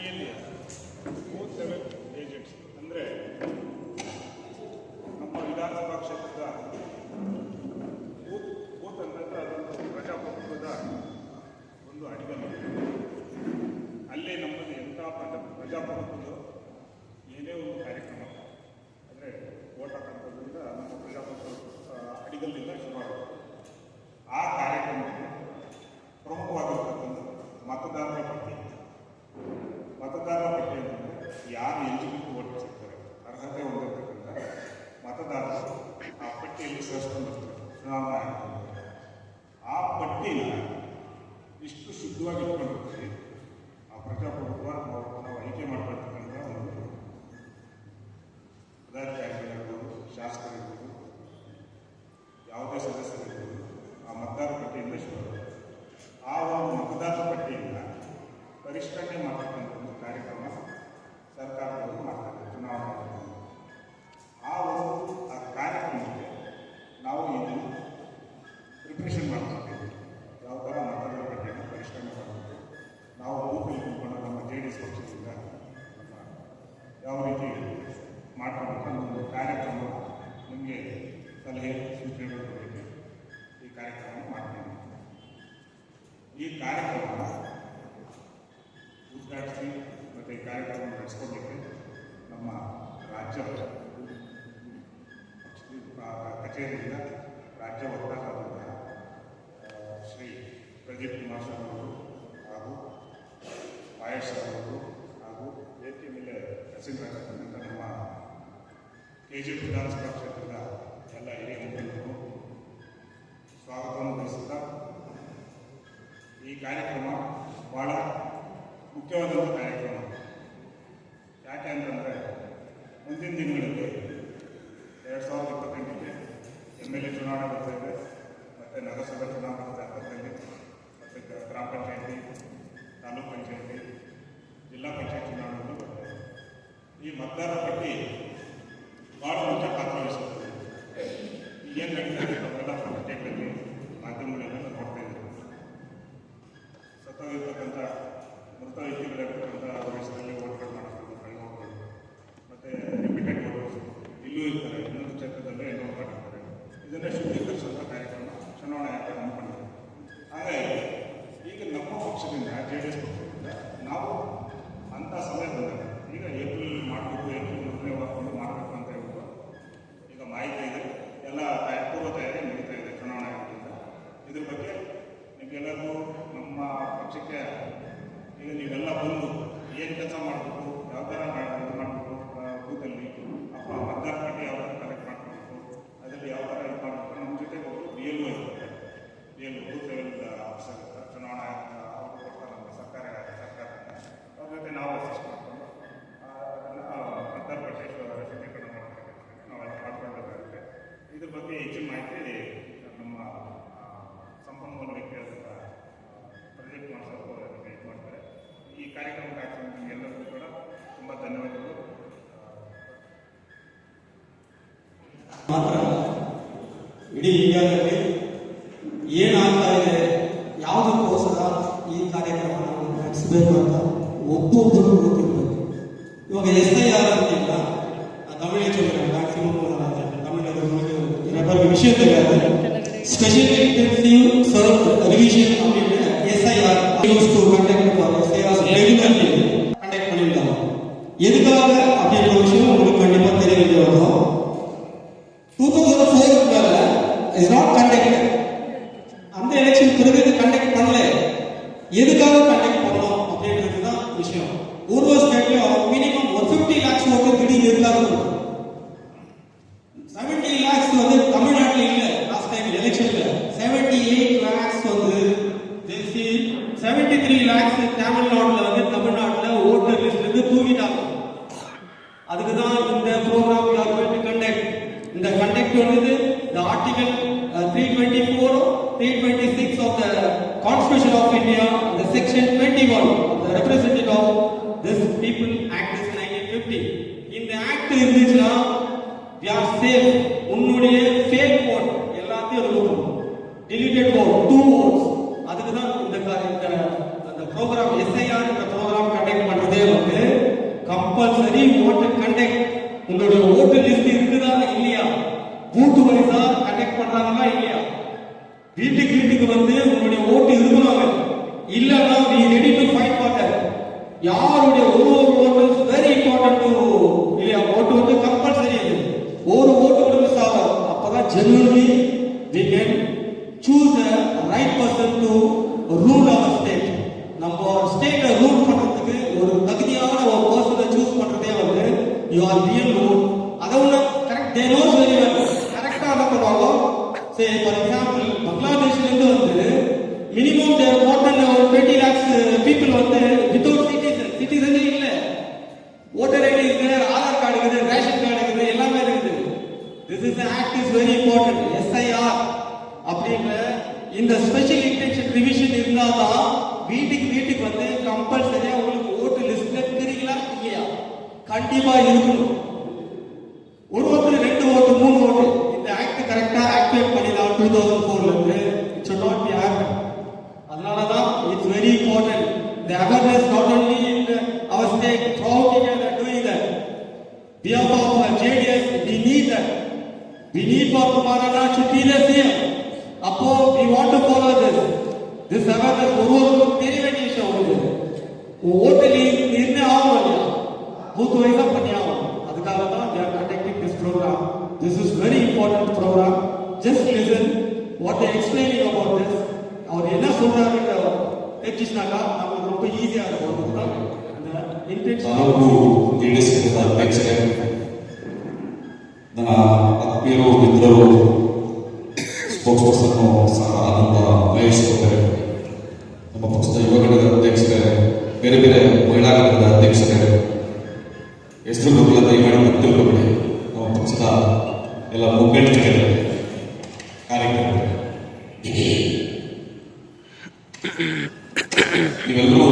ಹಳ್ಳಿಯಲ್ಲಿ booth level agents ಅಂದರೆ ನಮ್ಮ ವಿಧಾನಸಭಾ ಕ್ಷೇತ್ರದ ಬೂತ್ ಅಂತಂದ್ರೆ ಅದೊಂದು ಪ್ರಜಾಪ್ರಭುತ್ವದ ಒಂದು ಅಡಿಗಲ್ಲು. ಅಲ್ಲಿ ನಮ್ಮಲ್ಲಿ ಎಂಥ ಪ್ರಜಾಪ್ರಭುತ್ವದ ಏನೇ ಒಂದು ಕಾರ್ಯಕ್ರಮ ಅಂದರೆ ಓಟ್ ಹಾಕೋದ್ರಿಂದ ನಮ್ಮ ಪ್ರಜಾಪ್ರಭುತ್ವ ಅಡಿಗಲ್ಲಿಂದ ಶುರುವಾಗುತ್ತೆ. ಆ ಕಾರ್ಯಕ್ರಮಕ್ಕೆ ಪ್ರಮುಖವಾಗಿರ್ತಕ್ಕಂಥ ಮತದಾರರ ಪಟ್ಟಿ. ಮತದಾರರ ಪಟ್ಟಿ ಅಂತಂದರೆ ಯಾರು ಎಲಿಜಿಬಿಲಿಟಿ ಓಟ್ ಸಿಗ್ತಾರೆ, ಅರ್ಹತೆ ಹೊಂದಿರತಕ್ಕಂಥ ಮತದಾರರು ಆ ಪಟ್ಟಿಯಲ್ಲಿ ಸೇರಿಸ್ಕೊಂಡಿರ್ತಾರೆ ಚುನಾವಣಾ ಆಯೋಗದಲ್ಲಿ. ಆ ಪಟ್ಟಿನ ಇಷ್ಟು ಶುದ್ಧವಾಗಿ ಇಟ್ಕೊಂಡಿರ್ತೀವಿ. ಆ ಪ್ರಜಾಪ್ರಭುತ್ವ ನಾವು ಆಯ್ಕೆ ಮಾಡ್ಕೊಳ್ತಕ್ಕಂಥ ಒಂದು ಪದಾಧಿಕಾರಿಗಳಿರ್ಬೋದು, ಶಾಸಕರಿರ್ಬೋದು, ಯಾವುದೇ ಸದಸ್ಯರಿರ್ಬೋದು, ಆ ಮತದಾರರ ಪಟ್ಟಿಯಿಂದ ಶುರುವಾಗುತ್ತೆ. ಆ ಒಂದು ಮತದಾರರ ಪಟ್ಟಿಯಿಂದ ಪರಿಷ್ಕರಣೆ ಮಾಡತಕ್ಕಂಥ ಒಂದು ಕಾರ್ಯಕ್ರಮ ಸರ್ಕಾರದವರು ಮಾಡ್ತಾರೆ ಚುನಾವಣಾ. ಆ ಕಾರ್ಯಕ್ರಮಕ್ಕೆ ನಾವು ಇದನ್ನು ಪ್ರಿಪ್ರೇಷನ್ ಮಾಡ್ತಿದ್ದೇವೆ. ಯಾವ ಥರ ಮತದಾರರ ಪಟ್ಟಿಯನ್ನು ಪರಿಷ್ಕರಣೆ ಮಾಡಬೇಕು, ನಾವು ಬೂತಲ್ಲಿ ಕೂತ್ಕೊಂಡು ನಮ್ಮ JDS ಪಕ್ಷದಿಂದ ಯಾವ ರೀತಿ ಮಾಡ್ಕೊಬೇಕು ಅನ್ನೋ ಒಂದು ಕಾರ್ಯಕ್ರಮ ನಿಮಗೆ ಸಲಹೆ ಸೂಚನೆಗಳು ಕೊಡಲಿಕ್ಕೆ ಈ ಕಾರ್ಯಕ್ರಮ ಮಾಡ್ತೀವಿ. ಈ ಕಾರ್ಯಕ್ರಮ ಉದ್ಘಾಟಿಸಿ ಮತ್ತು ಈ ಕಾರ್ಯಕ್ರಮ ನಡೆಸ್ಕೊಡ್ಲಿಕ್ಕೆ ನಮ್ಮ ರಾಜ್ಯ ಕಚೇರಿಯಿಂದ ರಾಜ್ಯ ವಕ್ತಾರರಾದಂತಹ ಶ್ರೀ ಪ್ರದೀಪ್ ಕುಮಾರ್ ಸರ್ ಅವರು ಹಾಗೂ ಮಹೇಶ್ ಸರ್ ಅವರು ಹಾಗೂ ವೇದಿಕೆ ಮೇಲೆ ಪ್ರಸಿದ್ಧರಾಗಿರ್ತಕ್ಕಂಥ ನಮ್ಮ KGP ವಿಧಾನಸಭಾ ಕ್ಷೇತ್ರದ ಎಲ್ಲ ಹಿರಿಯ ಮುಖಂಡರು ಸ್ವಾಗತವನ್ನು ಬಯಸುತ್ತಾ, ಈ ಕಾರ್ಯಕ್ರಮ ಭಾಳ ಮುಖ್ಯವಾದಂಥ ಕಾರ್ಯಕ್ರಮ. ಯಾಕೆ ಅಂತಂದರೆ ಮುಂದಿನ ದಿನಗಳಲ್ಲಿ 2028ಕ್ಕೆ MLA ಚುನಾವಣೆ ಬರ್ತಾ ಇದೆ, ಮತ್ತು ನಗರಸಭೆ ಚುನಾವಣೆ ಬರ್ತಾ ಇದೆ, ಮತ್ತು ಗ್ರಾಮ ಪಂಚಾಯತಿ, ತಾಲೂಕು ಪಂಚಾಯತಿ, ಜಿಲ್ಲಾ ಪಂಚಾಯತ್ ಚುನಾವಣೆಗಳು ಬರ್ತಾ ಇದೆ. ಈ ಮತದಾರರ ಪಟ್ಟಿ ಭಾಳ ಮುಖ್ಯ ಪಾತ್ರ ವಹಿಸುತ್ತದೆ. ಏನು ನಡೀತದೆ ನಾವೆಲ್ಲ ಸ್ಟೇಟಲ್ಲಿ ಮಾಧ್ಯಮಗಳೆಲ್ಲ ನೋಡ್ತಾ ಇದ್ದೀವಿ. ಸತ್ತೋಗಿರ್ತಕ್ಕಂಥ ಮೃತ ವ್ಯಕ್ತಿಗಳಿರ್ತಕ್ಕಂಥ ವಯಸ್ಸಲ್ಲಿ ಓಟ್ಗಳು ಮಾಡ್ತಾರೆ, ಕಡಿಮೆ ಓಟ್ಗಳು, ಮತ್ತು ರಿಪೀಟೆಡ್ ಓಟ್ಗಳು ಇಲ್ಲೂ ಇರ್ತಾರೆ, ಇನ್ನೊಂದು ಕ್ಷೇತ್ರದಲ್ಲೇ ಇನ್ನೊಂದು ಮಾಡ್ತಾರೆ. ಇದನ್ನೇ ಶುದ್ಧೀಕರಿಸುವಂಥ ಕಾರ್ಯಕ್ರಮ ಚುನಾವಣೆ ಆಯೋಗ ಹಮ್ಮಿಕೊಂಡಿದೆ. ಹಾಗಾಗಿ ಈಗ ನಮ್ಮ ಪಕ್ಷದಿಂದ JDS ಪಕ್ಷದಿಂದ ನಾವು ಅಂಥ ಸಮಯ ಬಂದಾಗ ಈಗ ಏಪ್ರಿಲ್ ಮಾಡಬೇಕು, ಏಪ್ರಿಲ್ 3ನೇ ವಾರದಲ್ಲಿ ಮಾಡಬೇಕು ಅಂತ ಹೇಳ್ಬಿಟ್ಟು ಈಗ ಮಾಹಿತಿ ಇದೆ. ಎಲ್ಲ ಪೂರ್ವ ತಯಾರಿ ನಡೀತಾ ಇದೆ ಚುನಾವಣಾ ಆಯೋಗದಿಂದ. ಇದ್ರ ಬಗ್ಗೆ ನಿಮಗೆಲ್ಲರಿಗೂ ನಮ್ಮ ಪಕ್ಷಕ್ಕೆ ಈಗ ನೀವೆಲ್ಲ ಬಂದು ಏನು ಕೆಲಸ ಮಾಡಬೇಕು, ಯಾವ ಥರ ಮಾಡಬೇಕು, ಬೂತಲ್ಲಿ ಮತದಾರ ಪಟ್ಟಿ ಯಾವ ಥರ ಕಲೆಕ್ಟ್ ಮಾಡ್ಕೊಬೇಕು, ಅದರಲ್ಲಿ ಯಾವ ಥರ ಇದು ಮಾಡಬೇಕು. ನಮ್ಮ ಜೊತೆಗೆ ಒಬ್ಬರು BLO ಇರ್ತಾರೆ, BLO ಬೂತ್ ಲೆವೆಲ್ ಆಫೀಸರ್ ಇರ್ತಾರೆ, ಚುನಾವಣಾ ಅವರು ಕೊಡ್ತಾರೆ ನಮ್ಮ ಸರ್ಕಾರದಿಂದ. ಅವ್ರ ಜೊತೆ ನಾವು ಅಸಿಸ್ಟ್ ಮಾಡಿಕೊಂಡು ಅದನ್ನು ಮತದಾರ ಪಟ್ಟಿ ಶುದ್ಧೀಕರಣ ಮಾಡಬೇಕಾಗುತ್ತೆ, ನಾವು ಅಲ್ಲಿ ಮಾಡ್ಕೊಳ್ಬೇಕಾಗುತ್ತೆ. ಇದ್ರ ಬಗ್ಗೆ ಹೆಚ್ಚಿನ ಮಾಹಿತಿ ನಮ್ಮ ಸಂಪನ್ಮೂಲ ವ್ಯಕ್ತಿಯಾದಂಥ ಪ್ರದೀಪ್ ಕುಮಾರ್ ಸರ್ ಅವರು ಇದು ಮಾಡ್ತಾರೆ. ಈ ಕಾರ್ಯಕ್ರಮಕ್ಕೆ ಆಗ್ತದೆ ನಿಮಗೆಲ್ಲರಿಗೂ ಕೂಡ ತುಂಬ ಧನ್ಯವಾದಗಳು. ಮಾತ್ರ ಇಡೀ ಇಂಡಿಯಾದಲ್ಲಿ ಏನಾಗ್ತಾ ಇದೆ, ಯಾವುದಕ್ಕೋಸ್ಕರ ಈ ಕಾರ್ಯಕ್ರಮ ನಡೆಸಬೇಕು ಅಂತ ಒಬ್ಬೊಬ್ಬರು ಗೊತ್ತಿರಬೇಕು. ಇವಾಗ SIR ಅಂತಿಲ್ಲ, ತಮಿಳು ಮ್ಯಾಕ್ಸಿಮಮ್ ತಮಿಳು ವಿಷಯ special intensive search revision SIR use to conduct for SIR regularly conduct பண்ணிருக்காங்க. எதுக்காக அப்படின்ற விஷயம் உங்களுக்கு கண்டிப்பா தெரிய வேண்டியிருக்கும். 2004 இஸ் நாட் கண்டக்டட். அந்த எலெக்ஷன் பிறகு கண்டக்ட் பண்ணல. எதுக்காக கண்டக்ட் பண்ணோம் அப்படின்றது தான் விஷயம். ஒரு ஸ்டேட்ல மினிமம் 150 lakhs ஓட்டு திடீர்னு இருக்காங்க. 70 lakhs வந்து தமிழ்நாட்டுல இல்ல. லாஸ்ட் டைம் எலெக்ஷன்ல 78 lakhs வந்து 73 lakhs தமிழ்நாட்டுல வந்து தமிழ்நாட்டுல ஓட்டர் லிஸ்ட்ல இருந்து தூக்கிட்டாங்க. அதுக்கு தான் இந்த program you are going to conduct. இந்த கண்டக்ட் வந்து the article 324 326 of the Constitution of India, the section 21 of the Representative of this People Act is 1950. இந்த ஆக்ட் இருந்துச்சுன்னா we are safe. உன்னுடைய fake vote எல்லாத்தையும் ரிமூவ் deleted vote 2 votes. அதுக்கு தான் இந்த program SIR இந்த ப்ரோகிராம் கண்டக்ட் பண்றதே வந்து கம்பல்சரி ஓட்டு கண்டக்ட். உங்களுடைய ஓட்டு லிஸ்ட் இருக்குதா இல்லையா, பூத் வைஸா கண்டக்ட் பண்றாங்களா இல்லையா, வீட்டுக்கு வந்து உங்களுடைய ஓட்டு இருக்கணும். இல்லன்னா we ready to fight for that. யாருடைய ஒரு ஓட்டு இஸ் வெரி இம்பார்ட்டன்ட் டு, இல்லையா, ஓட்டு வந்து கம்பல்சரி. அது ஒரு ஓட்டு கூட மிஸ் ஆகாது. அப்பதான் genuinely we can choose the right person to rule our state. நம்ம ஸ்டேட்டை ரூல் பண்றதுக்கு ஒரு தகுதியான ஒரு பர்சனை சூஸ் பண்றதே வந்து you are real rule. அதை ஒன்று correct they knows very well. கரெக்டா என்ன பண்ணுவாங்க, say for example பங்களாதேஷ்ல இருந்து வந்து minimum there are more than 20 lakhs people வந்து without citizen இல்ல. voter ID is there, Aadhaar card இருக்குது, ரேஷன் கார்டு இருக்குது, எல்லாமே இருக்குது. this is the act is very important. SIR அப்படின்ற இந்த ஸ்பெஷல் இன்டென்ஷன் ரிவிஷன் இருந்தாதான் வீட்டுக்கு வந்து கம்பல்சரியா உங்களுக்கு ஓட்டு லிஸ்ட்ல தெரியுங்களா இல்லையா, கண்டிப்பா இருக்கணும். ஒருத்தர் 2 ஓட்டு 3 ஓட்டு இந்த ஆக்ட் கரெக்டா ஆக்டிவேட் பண்ணிடலாம் 2004ல இருந்து. it should not be happen. அதனாலதான் it's very important the awareness not only in our state, throughout India they are doing that. behalf of JDS we need that. we need for Kumarana should be the CM. அப்போ we want to follow this awareness. ஒருவருக்கும் தெரிய வேண்டிய விஷயம் வந்து ஓட்டில் இருந்து ஆகணும் இல்லையா, பூத் வைஸா பண்ணி ஆகணும். அதுக்காக தான் they are conducting this program. this is very important program. just listen what they are explaining about this. அவர் என்ன சொல்றாங்க தெரிஞ்சிச்சுனாக்கா நமக்கு ரொம்ப ஈஸியா இருக்கும். அந்த இன்டென்ஷன் ಅಧ್ಯಕ್ಷರೇ, ನನ್ನ ಆತ್ಮೀಯರು ಮಿತ್ರರು ಸ್ಪೋಕ್ಸ್ ಪರ್ಸನ್ ಸಹ ಆದಂಥ ಮಹೇಶ್ ಅವರೇ, ನಮ್ಮ ಪಕ್ಷದ ಯುವ ಘಟಕದ ಅಧ್ಯಕ್ಷರೇ, ಬೇರೆ ಬೇರೆ ಮಹಿಳಾ ಘಟಕದ ಅಧ್ಯಕ್ಷರೇ, ಹೆಸರು ಗೊತ್ತಿಲ್ಲ ದಯಮಾಡಿ ಗೊತ್ತಿರಬೇಡಿ, ನಮ್ಮ ಪಕ್ಷದ ಎಲ್ಲ ಮುಖಂಡರುಗಳೇ, ಕಾರ್ಯಕರ್ತರು, ನೀವೆಲ್ಲರೂ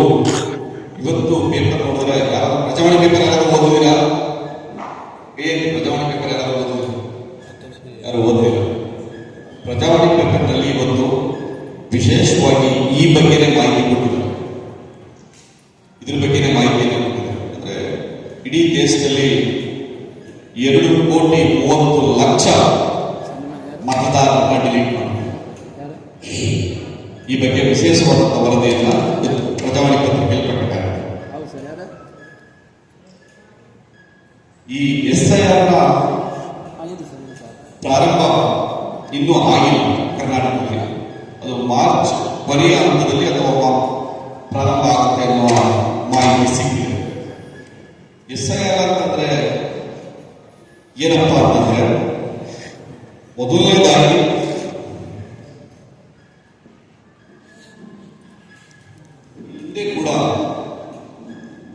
ಇವತ್ತು ಪೇಪರ್ ನೋಡಿದ್ರೆ ಯಾರು ಪ್ರಜಾವಾಣಿ ಪೇಪರ್ ಯಾರು ಓದಿದಿರಾ? ಪ್ರಜಾವಾಣಿ ಪೇಪರ್ ಯಾರು ಓದಿದ್ರು? ಯಾರು ಓದಿಲ್ಲ. ಪ್ರಜಾವಾಣಿ ಪೇಪರ್ನಲ್ಲಿ ಇವತ್ತು ವಿಶೇಷವಾಗಿ ಈ ಬಗ್ಗೆನೇ ಮಾಹಿತಿ ಕೊಟ್ಟಿದ್ದಾರೆ. ಇದ್ರ ಬಗ್ಗೆನೇ ಮಾಹಿತಿಯನ್ನು ಕೊಟ್ಟಿದ್ದಾರೆ. ಅಂದ್ರೆ ಇಡೀ ದೇಶದಲ್ಲಿ 2,30,00,000 ಮತದಾರರನ್ನ ಡಿಲೀಟ್ ಮಾಡಿದ್ದಾರೆ. ಈ ಬಗ್ಗೆ ವಿಶೇಷವಾದಂತಹ ವರದಿಯನ್ನ ಪ್ರಜಾವಾಣಿ ಪತ್ರಿಕೆಯಲ್ಲಿ ಪ್ರಕಟಿಸಿದ್ದಾರೆ. ಈ SIR ನ ಪ್ರಾರಂಭ ಇನ್ನೂ ಆಗಿಲ್ಲ ಕರ್ನಾಟಕದಲ್ಲಿ. ಅದು ಮಾರ್ಚ್ ಕೊನೆಯ ಹಂತದಲ್ಲಿ ಅಥವಾ ಪ್ರಾರಂಭ ಆಗುತ್ತೆ ಅನ್ನುವ ಮಾಹಿತಿ ಸಿಕ್ಕಿದೆ. SIR ಅಂತಂದ್ರೆ ಏನಪ್ಪಾ ಅಂತಂದ್ರೆ, ಮೊದಲನೇದಾಗಿ ಹಿಂದೆ ಕೂಡ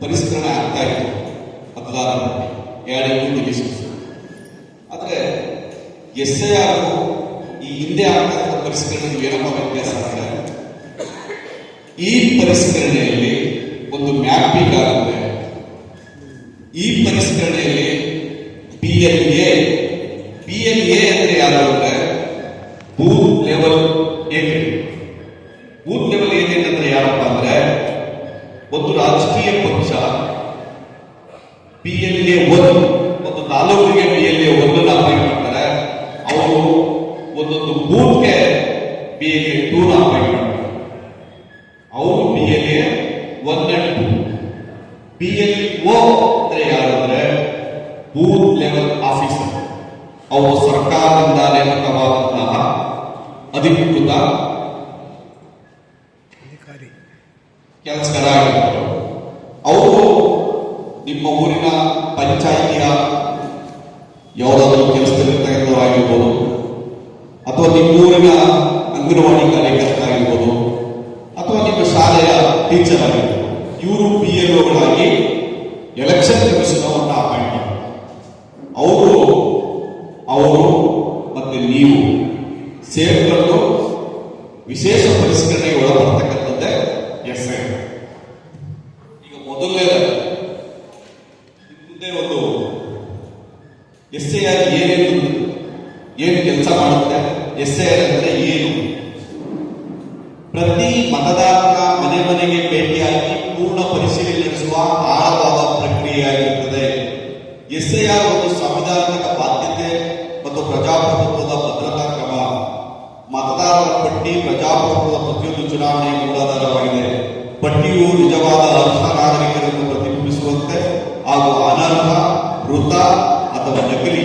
ಪರಿಷ್ಕರಣೆ ಆಗ್ತಾ ಇತ್ತು ಮತದಾರರ ಡಿವಿಷನ್ಸ್. ಆದ್ರೆ SIR ಈ ಹಿಂದೆ ಆಗ್ತಕ್ಕಂಥ ಪರಿಷ್ಕರಣೆಗೆ ಏನಪ್ಪ ವ್ಯತ್ಯಾಸ ಅಂದ್ರೆ, ಈ ಪರಿಷ್ಕರಣೆಯಲ್ಲಿ ಒಂದು ಮ್ಯಾಪಿಂಗ್ ಆಗುತ್ತೆ. ಈ ಪರಿಷ್ಕರಣೆಯಲ್ಲಿ PLA ಅಂದ್ರೆ ಯಾರು ಅಂದ್ರೆ booth level agent. Booth level agent ಅಂದ್ರೆ ಯಾರಪ್ಪ ಅಂದ್ರೆ, ಒಂದು ರಾಜಕೀಯ ಪಕ್ಷ PLA 1 ಒಂದು ತಾಲೂಕಿಗೆ PLA 1 ಅಪಾಯಿಂಟ್ ಮಾಡ್ತಾರೆ. ಅವರು ಒಂದೊಂದು ಬೂತ್ಗೆ PLA 2 ಅಪಾಯಿಂಟ್ ಮಾಡ್ತಾರೆ. ಅವರು PLA 1 and 2. PLO ಅಂದ್ರೆ ಯಾರು ಅಂದ್ರೆ ಬೂತ್ ಲೆವೆಲ್ ಆಫೀಸರ್. ಅವರು ಸರ್ಕಾರದಿಂದ ನೇಮಕವಾದಂತಹ ಅಧಿಕೃತ ಕೆಲಸಗಾರ ಆಗಿರ್ತಾರೆ. ಅವರು ನಿಮ್ಮ ಊರಿನ ಪಂಚಾಯಿತಿಯ ಯಾವುದಾದ್ರೂ ಕೆಲಸದಲ್ಲಿ ತೆಗೆದವರಾಗಿರ್ಬೋದು, ಅಥವಾ ನಿಮ್ಮೂರಿನ ಅಂಗನವಾಡಿ ಕಾರ್ಯಕರ್ತ ಆಗಿರ್ಬೋದು, ಅಥವಾ ನಿಮ್ಮ ಶಾಲೆಯ ಟೀಚರ್ ಆಗಿರ್ಬೋದು. ಇವರು PLOಗಳಾಗಿ ಎಲೆಕ್ಷನ್ ಕಮಿಷನ್ ಅವರನ್ನ ಅಪಾಯಿಂಟ್ ಮಾಡ್ತಾರೆ. ಅವರು ಮತ್ತೆ ನೀವು ಸೇರ್ಕೊಂಡು ವಿಶೇಷ ಪರಿಷ್ಕರಣೆಗೆ ಒಳಪಡ್ತಕ್ಕಂಥದ್ದೇ SIR. ಈಗ ಮೊದಲನೇ ಒಂದು SIR ಏನು ಕೆಲಸ ಮಾಡುತ್ತೆ, SIR ಅಂದ್ರೆ ಏನು? ಪ್ರತಿ ಮತದಾರನ ಮನೆಗೆ ಭೇಟಿಯಾಗಿ ಪೂರ್ಣ ಪರಿಶೀಲನೆ ನಡೆಸುವ ಆಳದ ಪಟ್ಟಿ ಪ್ರಜಾಪ್ರಭುತ್ವದ ಪ್ರತಿಯೊಂದು ಚುನಾವಣೆಯ ಮೂಲಾಧಾರವಾಗಿದೆ. ಪಟ್ಟಿಯು ನಿಜವಾದ ಅರ್ಹ ನಾಗರಿಕರನ್ನು ಪ್ರತಿಬಿಂಬಿಸುವಂತೆ ಹಾಗೂ ಅನರ್ಹ, ಮೃತ ಅಥವಾ ನಕಲಿ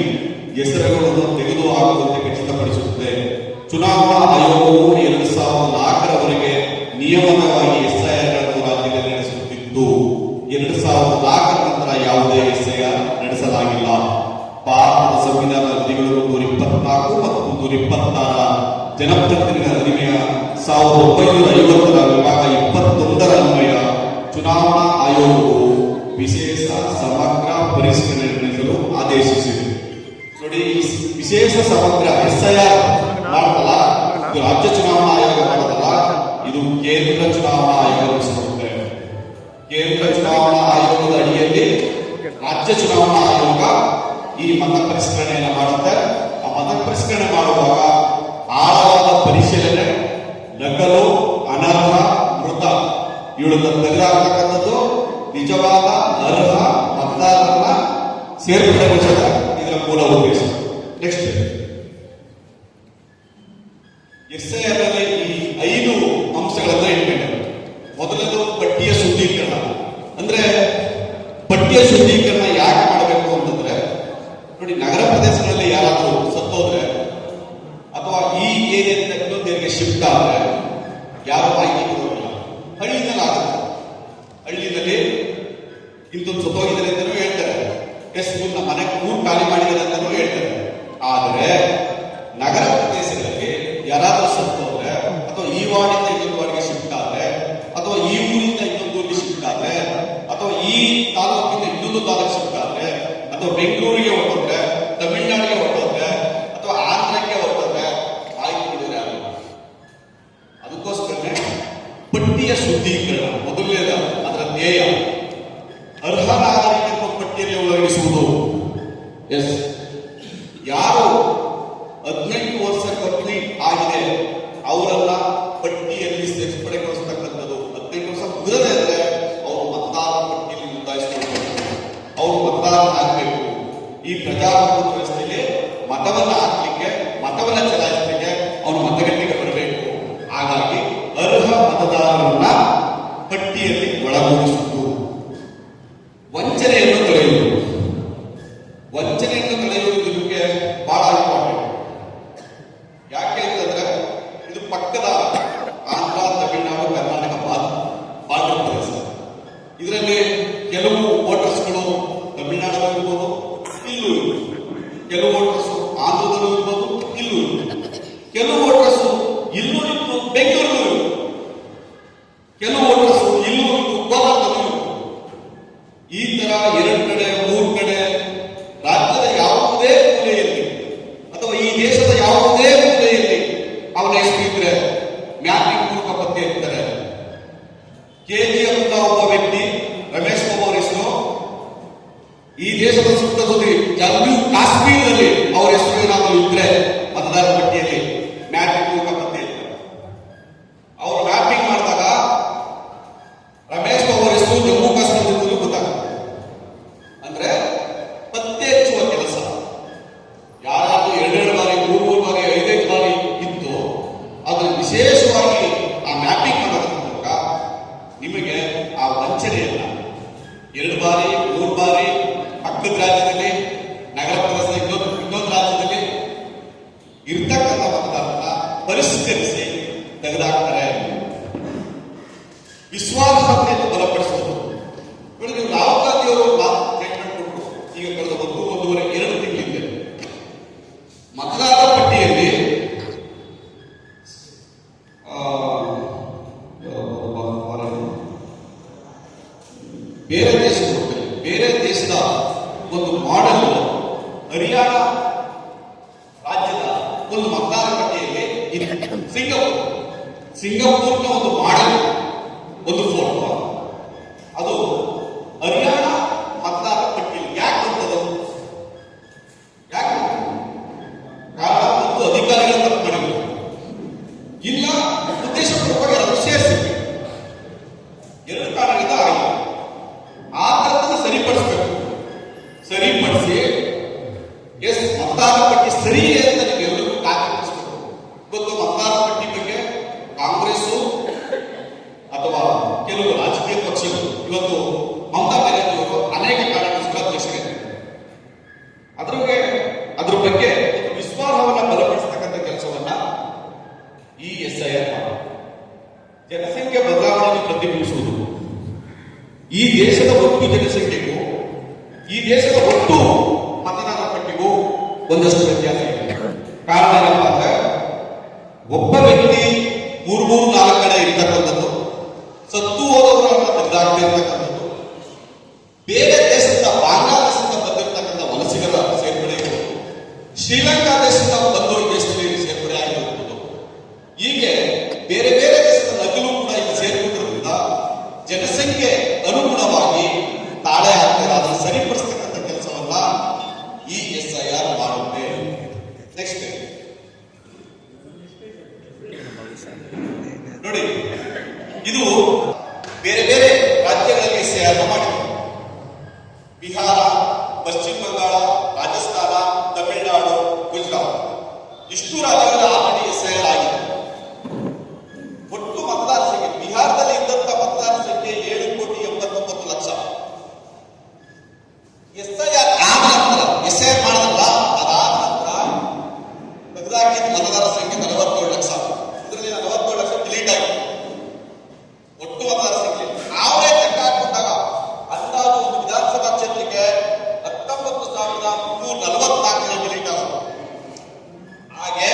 ಹೆಸರುಗಳನ್ನು ತೆಗೆದುಹಾಕುವಂತೆ ಖಚಿತಪಡಿಸುತ್ತದೆ. ಚುನಾವಣಾ ಆಯೋಗವು 2004ರವರೆಗೆ ನಿಯಮಿತವಾಗಿ SIRಗಳನ್ನು ರಾಜ್ಯದಲ್ಲಿ ನಡೆಸುತ್ತಿದ್ದು 2004 ನಂತರ ಯಾವುದೇ SIR ನಡೆಸಲಾಗಿಲ್ಲ. ಭಾರತದ ಸಂವಿಧಾನದ ವಿಧಿಗಳು 124 ಮತ್ತು 126 ಜನಪ್ರತಿನಿಧಿಗಳ ಅಧಿನಿಯಮ 1950ರ ವಿಭಾಗ 21ರ ಅನ್ವಯ ಚುನಾವಣಾ ಆಯೋಗವು ವಿಶೇಷ ಸಮಗ್ರ ಪರಿಷ್ಕರಣೆ ನಡೆಸಲು ಆದೇಶಿಸಿದೆ. ನೋಡಿ, ವಿಶೇಷ ಸಮಗ್ರ SIR ಮಾಡಲ್ಲ, ಇದು ರಾಜ್ಯ ಚುನಾವಣಾ ಆಯೋಗ ಮಾಡಲ್ಲ, ಇದು ಕೇಂದ್ರ ಚುನಾವಣಾ ಆಯೋಗ ನಡೆಸುತ್ತದೆ. ಕೇಂದ್ರ ಚುನಾವಣಾ ಆಯೋಗದ ಅಡಿಯಲ್ಲಿ ರಾಜ್ಯ ಚುನಾವಣಾ ಆಯೋಗ ಈ ಮತ ಪರಿಷ್ಕರಣೆಯನ್ನು ಮಾಡುತ್ತೆ. ಆ ಮತ ಪರಿಷ್ಕರಣೆ ಮಾಡುವಾಗ ಆಳವಾದ ಪರಿಶೀಲನೆ, ನಕಲು, ಅನರ್ಹ, ಮೃತ ಇವುಗಳನ್ನು ತೆಗೆದುಹಾಕತಕ್ಕಂಥದ್ದು ನಿಜವಾದ ಅರ್ಹ ಮತದಾರರನ್ನ ಸೇರ್ಪಡೆಗೊಳಿಸದ ಇದರ ಮೂಲ ಉದ್ದೇಶ. ನೆಕ್ಸ್ಟ್, SIR ನಲ್ಲಿ ಈ 5 ಅಂಶಗಳನ್ನ ಇಟ್ಕೊಂಡಿದ್ದಾರೆ. ಮೊದಲನೇದು ಪಟ್ಟಿಯ ಶುದ್ಧೀಕರಣ. ಅಂದ್ರೆ ಪಟ್ಟಿಯ ಶುದ್ಧೀಕರಣ ಯಾಕೆ ಮಾಡಬೇಕು ಅಂತಂದ್ರೆ, ನೋಡಿ, ನಗರ ಪ್ರದೇಶಗಳಲ್ಲಿ ಯಾರಾದ್ರೂ ಸತ್ತೋದ್ರೆ ಅಥವಾ ಈ ಏರಿಯಾದಿಂದ ಇನ್ನೊಂದು ಏರಿಯಾಗೆ ಶಿಫ್ಟ್ ಆದ್ರೆ ಯಾರು ಆಯ್ಕೆ ಕೊಡೋದಿಲ್ಲ. ಹಳ್ಳಿನಲ್ಲಿ ಆಗುತ್ತೆ. ಹಳ್ಳಿನಲ್ಲಿ ಇಂಥದ್ದು ಸತ್ತೋಗಿದ್ದಾರೆ ಅಂತಲೂ ಹೇಳ್ತಾರೆ, ಮುಂದೆ ಮನೆ ಊರು ಖಾಲಿ ಮಾಡಿದ್ದಾರೆ ಅಂತಲೂ ಹೇಳ್ತಾರೆ. ಆದರೆ ನಗರ ಪ್ರದೇಶಗಳಲ್ಲಿ ಯಾರಾದ್ರೂ ಸತ್ತೋದ್ರೆ ಅಥವಾ ಈ ವಾರ್ಡಿಂದ ಇನ್ನೊಂದು ವಾರ್ಡ್ಗೆ ಶಿಫ್ಟ್ ಆದ್ರೆ ಅಥವಾ ಈ ಊರಿಂದ ಇನ್ನೊಂದು ಊರಿಗೆ ಶಿಫ್ಟ್ ಆದ್ರೆ ಅಥವಾ ಈ ತಾಲೂಕಿಂದ ಇನ್ನೊಂದು ತಾಲೂಕು ಶಿಫ್ಟ್ ಆದ್ರೆ ಅಥವಾ ಬೆಂಗಳೂರಿಗೆ ಹೊರಟೋದ್ರೆ, ತಮಿಳುನಾಡಿಗೆ ಹೊರಟೋದ್ರೆ ಅಥವಾ ಆಂಧ್ರಕ್ಕೆ ಹೊರಟೋದ್ರೆ ಆಯ್ಕೆ ಕೊಡಿದ್ರೆ ಆಗಲ್ಲ. ಅದಕ್ಕೋಸ್ಕರನೇ ಪಟ್ಟಿಯ ಶುದ್ಧೀಕರಣ ಮೊದಲನೇದ ಅದರ ಧ್ಯೇಯ. ಅರ್ಹ ನಾಗರಿಕರನ್ನು ಪಟ್ಟಿಯಲ್ಲಿ ಒಳಗಿಸುವುದು. ಯಾರು 18 ವರ್ಷ ಕಂಪ್ಲೀಟ್ ಆಗಿದೆ ಅವರನ್ನ ಪಟ್ಟಿಯಲ್ಲಿ ಸೇರ್ಪಡೆಗೊಳಿಸತಕ್ಕಂಥದ್ದು. 18 ವರ್ಷ ಮುಗಿದದೇ ಇದ್ರೆ ಅವರು ಮತದಾರರ ಪಟ್ಟಿಯಲ್ಲಿ ನೋಂದಾಯಿಸಿಕೊಳ್ಬೇಕು, ಅವರು ಮತದಾರ ಹಾಕಬೇಕು. ಈ ಪ್ರಜಾಪ್ರಭುತ್ವ ವ್ಯವಸ್ಥೆಯಲ್ಲಿ ಮತವನ್ನ ಹಾಕ್ಲಿಕ್ಕೆ, ಮತವನ್ನ ಚಲಾಯಿಸಲಿಕ್ಕೆ ಅವನು ಮತಗಟ್ಟೆಗೆ ಬರಬೇಕು. ಹಾಗಾಗಿ ಅರ್ಹ ಮತದಾರರನ್ನ ಪಟ್ಟಿಯಲ್ಲಿ ಒಳಗೂಡಿಸುವುದು. ವಂಚನೆಯನ್ನು ತಡೆಯುವುದು. ವಂಚನೆಯನ್ನು ತಡೆಯುವುದು ಇದಕ್ಕೆ ಬಹಳ ಇಂಪಾರ್ಟೆಂಟ್. ಯಾಕೆ ಅಂತಂದ್ರೆ ಇದು ಪಕ್ಕದ ಆಂಧ್ರ, ತಮಿಳುನಾಡು, ಕರ್ನಾಟಕ ಬಾರ್ಡರ್ ಪ್ರದೇಶ. ಇದರಲ್ಲಿ ಕೆಲವು ವೋಟರ್ಸ್ಗಳು ತಮಿಳುನಾಡಲ್ಲೂ ಇರ್ಬೋದು, ಇಲ್ಲೂ ಕೆಲವು ವೋಟರ್ಸ್ ಆಂಧ್ರದಲ್ಲೂ ಇರ್ಬೋದು, ಇಲ್ಲೂ ಕೆಲವು ವೋಟರ್ಸ್ ಇಲ್ಲೂ ಇತ್ತು, ಬೆಂಗಳೂರು, ಕೆಲವು ವೋಟರ್ಸ್ ಇಲ್ಲೂ ಇತ್ತು, ಕೋಲಾರದಲ್ಲೂ ಇತ್ತು. ಈ ತರ 2 ಕಡೆ 3 ಕಡೆ ರಾಜ್ಯದ ಯಾವುದೇ ಮೂಲೆಯಲ್ಲಿ ಅಥವಾ ಈ ದೇಶದ ಯಾವುದೇ ಮೂಲೆಯಲ್ಲಿ ಅವನ ಹೆಸರು ಇದ್ರೆ ಮ್ಯಾಪಿಂಗ್ ಮೂಲಕ ಪತ್ತೆ ಇರ್ತಾರೆ. KGF ಒಬ್ಬ ವ್ಯಕ್ತಿ ರಮೇಶ್ ಬಾಬು ಅವರ ಹೆಸರು ಈ ದೇಶದ ಸುತ್ತ ಸುದ್ದಿ ಜಮ್ಮು ಕಾಶ್ಮೀರದಲ್ಲಿ ಅವರ ಹೆಸರು ಏನಾದರೂ ಇದ್ರೆ ಮತದಾರರ ಪಟ್ಟಿಯಲ್ಲಿ ಮ್ಯಾಪಿಂಗ್ ಮೂಲಕ ಪತ್ತೆ ಇರ್ತಾರೆ. ಅವರು ಮ್ಯಾಪಿಂಗ್ ಮಾಡಿದಾಗ ರಮೇಶ್ ಬಾಬು ಅವರ ಹೆಸರು ಜಮ್ಮು ಕಾಶ್ಮೀರದಲ್ಲಿ ಗೊತ್ತಾಗುತ್ತೆ. ಅಂದ್ರೆ ಪತ್ತೆ ಹಚ್ಚುವ ಕೆಲಸ. ಯಾರಾದ್ರೂ 2 ಬಾರಿ 3 ಬಾರಿ 5 ಬಾರಿ ಇತ್ತು ಅದನ್ನು ವಿಶೇಷವಾಗಿ ಆ ಮ್ಯಾಪಿಂಗ್ ಮಾಡೋದ್ರ ಮೂಲಕ ನಿಮಗೆ ಆ ವಂಚನೆಯನ್ನ 2 ಬಾರಿ 3 ಬಾರಿ ಪಕ್ಕದ ರಾಜ್ಯದಲ್ಲಿ, ನಗರ ಪ್ರದೇಶದ ಇನ್ನೊಂದು ರಾಜ್ಯದಲ್ಲಿ ಇರ್ತಕ್ಕಂಥ ಮತದಾರರನ್ನ ಪರಿಷ್ಕರಿಸಿ ತೆಗೆದುಹಾಕ್ತಾರೆ. ವಿಶ್ವಾಸಾರ್ಹತೆಯನ್ನು ಬಲಪಡಿಸುವುದು. ನೀವು ರಾಹುಲ್ ಗಾಂಧಿ ಅವರು ಸ್ಟೇಟ್ಮೆಂಟ್ ಕೊಟ್ಟರು ಈಗ ಕಳೆದ 1.5 ತಿಂಗಳಿಂದ ಮತದಾರರ ಪಟ್ಟಿಯಲ್ಲಿ ಬೇರೆ ದೇಶದ ಒಂದು ಮಾಡೆಲ್ ಹರಿಯಾಣ ರಾಜ್ಯದ ಒಂದು ಮತದಾರರ ಪಟ್ಟಿಯಲ್ಲಿ ಸಿಂಗಾಪುರ್ನ ಒಂದು ಮಾಡೆಲ್ ಒಂದು ಫೋಟೋ ಅದು ಹರಿಯಾಣ ಮತದಾರರ ಪಟ್ಟಿಯಲ್ಲಿ ಯಾಕೆ ಬರ್ತದೆ? ಯಾಕೆ? ಕಾರಣ ಒಂದು ಅಧಿಕಾರಿಗಳ ತಪ್ಪು ಮಾಡಿದ್ರು, ಇಲ್ಲ ಉದ್ದೇಶಪೂರ್ವಕವಾಗಿ ಅದು ಸೇರಿಸಿದ್ರು. 2 ಕಾರಣದಿಂದ ಆಗಿದೆ. ಆ ಥರದನ್ನು ಸರಿಪಡಿಸಬೇಕು. ಸರಿಪಡಿಸಿ ಮತದಾರರ ಪಟ್ಟಿ ಸರಿ ಇದೆ ಅಂತ ನೀವು ಎಲ್ಲರಿಗೂ ಖಾತ್ರಿಪಡಿಸಬೇಕು. ಇವತ್ತು ಮತದಾರರ ಪಟ್ಟಿ ಬಗ್ಗೆ ಇವತ್ತು ಮಮತಾ ಬ್ಯಾನರ್ಜಿ ಅವರು ಅನೇಕ ಕಾರಣಕ್ಕೋಸ್ಕರ ಅಧ್ಯಕ್ಷರಾಗಿದ್ದಾರೆ. ಅದ್ರ ಬಗ್ಗೆ ಒಂದು ವಿಶ್ವಾಸವನ್ನ ಬಲಪಡಿಸತಕ್ಕಂಥ ಕೆಲಸವನ್ನ ಈ SIR ಮಾಡಿದೆ. ಜನಸಂಖ್ಯೆ ಬದಲಾವಣೆಯನ್ನು ಪ್ರತಿಬಿಂಬಿಸುವುದು, ಈ ದೇಶದ ಒಟ್ಟು ಜನಸಂಖ್ಯೆಗೂ ಈ ದೇಶದ ಒಟ್ಟು ಮತದಾರರ ಪಟ್ಟಿಗೂ ಒಂದಷ್ಟು ವ್ಯತ್ಯಾಸ ಇದೆ. ಕಾರಣ ಏನಪ್ಪ ಅಂದ್ರೆ, ಒಬ್ಬ ವ್ಯಕ್ತಿ 3-4 ಕಡೆ ಇರ್ತಕ್ಕಂಥದ್ದು, ಸತ್ತು ಹೋದವರನ್ನ ತೆಗೆದಾಕ್ತಿರ್ತಕ್ಕಂಥದ್ದು, ಬೇರೆ ದೇಶದಿಂದ ಬಾಂಗ್ಲಾದೇಶದಿಂದ ಬಂದಿರತಕ್ಕಂಥ ವಲಸಿಗರ ಸೇರ್ಪಡೆ ಇರುವುದು, ಶ್ರೀಲಂಕಾ ದೇಶದಿಂದ ಬಂದು ಈ ದೇಶದಲ್ಲಿ ಸೇರ್ಪಡೆ ಆಗಿರುವುದು, ಹೀಗೆ ಬೇರೆ ಬೇರೆ ದೇಶದ ನಗಲು ಕೂಡ ಇಲ್ಲಿ ಸೇರ್ಪಟ್ಟಿರುವುದರಿಂದ ಜನಸಂಖ್ಯೆ ಅನುಗುಣವಾಗಿ ತಾಳೆ ಆಗ್ತದೆ. ಅದನ್ನು ಸರಿಪಡಿಸತಕ್ಕಂಥ ಕೆಲಸವನ್ನ ಈ SIR ಮಾಡುತ್ತೆ. ನೆಕ್ಸ್ಟ್ ನೋಡಿ, ಇದು ಬೇರೆ ಬೇರೆ ರಾಜ್ಯಗಳಲ್ಲಿ SIR ಮಾಡಿದೆ. ಬಿಹಾರ, ಪಶ್ಚಿಮ ಬಂಗಾಳ, ರಾಜಸ್ಥಾನ, ತಮಿಳುನಾಡು, ಗುಜರಾತ್ ಇಷ್ಟು ರಾಜ್ಯಗಳಲ್ಲಿ ಆಲ್ರೆಡಿ SIR ಆಗಿದೆ. ಒಟ್ಟು ಮತದಾರ ಸಂಖ್ಯೆ ಬಿಹಾರದಲ್ಲಿ ಇದ್ದಂತ ಮತದಾರ ಸಂಖ್ಯೆ 7,89,00,000. SIR ಆದ ನಂತರ SIR ಮಾಡಿದ್ರಲ್ಲ, ಅದಾದ ನಂತರ ತೆಗೆದಾಕಿದ ಮತದಾರ ಸಂಖ್ಯೆ 47 ಲಕ್ಷ. ಇದರಲ್ಲಿ 47 ಲಕ್ಷ ಡಿಲೀಟ್ ಆಗಿದೆ. ಒಟ್ಟು ಮತದಾರ ಸಂಖ್ಯೆ ಅವರೇ ಲೆಕ್ಕ ಹಾಕೊಂಡಾಗ ಅಂದಾಜು ಒಂದು ವಿಧಾನಸಭಾ ಕ್ಷೇತ್ರಕ್ಕೆ 19,344 ಡಿಲೀಟ್ ಆಗುತ್ತೆ. ಹಾಗೆ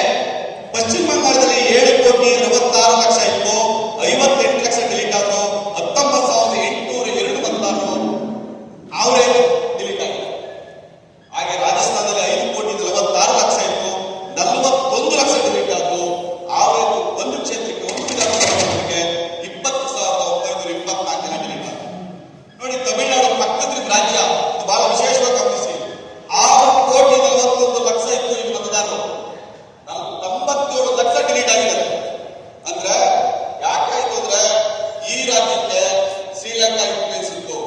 ಪಶ್ಚಿಮ ಬಂಗಾಳದಲ್ಲಿ 7,66,00,000 ಇತ್ತು, 58 ಲಕ್ಷ ಡಿಲೀಟ್ ಆದ್ರು. 19,802 ಮತದಾರರು ಅವರೇ ಡಿಲೀಟ್ ಆಗಿದೆ. ಹಾಗೆ ರಾಜಸ್ಥಾನದಲ್ಲಿ 5,46,00,000 ಇತ್ತು, 41 ಲಕ್ಷ ಡಿಲೀಟ್ ಆದ್ರು. ಅವರೇ ಒಂದು ಕ್ಷೇತ್ರಕ್ಕೆ, ಒಂದು ವಿಧಾನಸಭಾ ಕ್ಷೇತ್ರಕ್ಕೆ 20,924 ಡಿಲೀಟ್ ಆದ್ರು. ನೋಡಿ, ತಮಿಳುನಾಡು ಪಕ್ಕದ ರಾಜ್ಯ, ಇದು ಬಹಳ ವಿಶೇಷವಾಗಿ ಗಮನಿಸಿ, 6,41,00,000 ಇತ್ತು ಈ ಮತದಾರರು, 97 ಲಕ್ಷ ಡಿಲೀಟ್ ಆಗಿದ್ದಾರೆ. ಅಂದ್ರೆ ಯಾಕಾಯ್ತು ಅಂದ್ರೆ, ಈ ರಾಜ್ಯಕ್ಕೆ ಶ್ರೀಲಂಕಾ ಇನ್ಫ್ಲೂಯೆನ್ಸ್ ಇತ್ತು.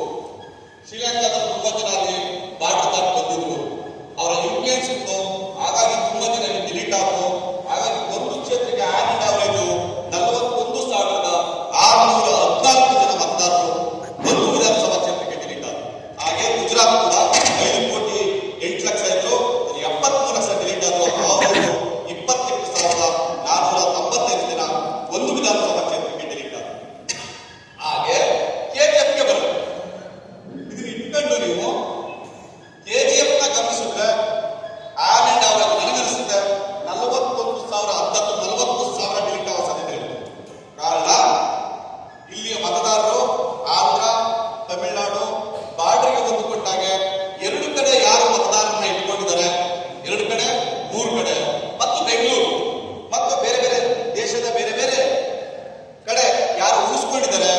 ಶ್ರೀಲಂಕಾದಲ್ಲಿ ತುಂಬಾ ಜನ ಅಲ್ಲಿ ಬಾರ್ಡರ್ ದಾಟಿ ಬಂದಿದ್ರು, ಅವರ ಇನ್ಫ್ಲೂಯೆನ್ಸ್ ಇತ್ತು. ಹಾಗಾಗಿ ತುಂಬಾ ಜನ ಡಿಲೀಟ್ ಆದ್ರು. ಹಾಗಾಗಿ ಒಂದು ಕ್ಷೇತ್ರಕ್ಕೆ ಆಡಿದ ಅವರೇಜು 41,614 ಜನ ಮತದಾರರು ಒಂದು ವಿಧಾನಸಭಾ ಕ್ಷೇತ್ರಕ್ಕೆ ಡಿಲೀಟ್ ಆದ್ರು. ಹಾಗೆ ಗುಜರಾತ್ ಕೂಡ 5,08,00,000 ಇದ್ರು, 73 ಲಕ್ಷ ಡಿಲೀಟ್ ಆದ್ರು. ಅವರೇಜು 28,495 ಜನ ಒಂದು ವಿಧಾನಸಭಾ ಕ್ಷೇತ್ರಕ್ಕೆ ಡಿಲೀಟ್ ಆದ್ರು. ಹಾಗೆ KGF ಗೆ ಬರುತ್ತೆ. ಇದನ್ನ ಇಟ್ಕೊಂಡು ನೀವು KGF ನ ಗಮನಿಸಿದ್ರೆ ಆಲ್ ಇಂಡಿಯಾ ಅವರೇಜ್ ನನಗನ್ನಿಸುತ್ತೆ 41,000 ಡಿಲೀಟ್ ಆಗೋ ಸಾಧ್ಯತೆ ಇದೆ. ಕಾರಣ ಇಲ್ಲಿಯ ಮತದಾರರು ಆಂಧ್ರ, ತಮಿಳುನಾಡು ಬಾರ್ಡರ್ಗೆ ಹೊಂದಿಕೊಂಡಾಗೆ 2 ಕಡೆ ಯಾರು ಮತದಾರರನ್ನ ಇಟ್ಕೊಂಡಿದ್ದಾರೆ, 2 ಕಡೆ 3 ಕಡೆ ಮತ್ತು ಬೆಂಗಳೂರು ಮತ್ತು ಬೇರೆ ಬೇರೆ ದೇಶದ ಬೇರೆ ಬೇರೆ ಕಡೆ ಯಾರು ಉಳಿಸ್ಕೊಂಡಿದ್ದಾರೆ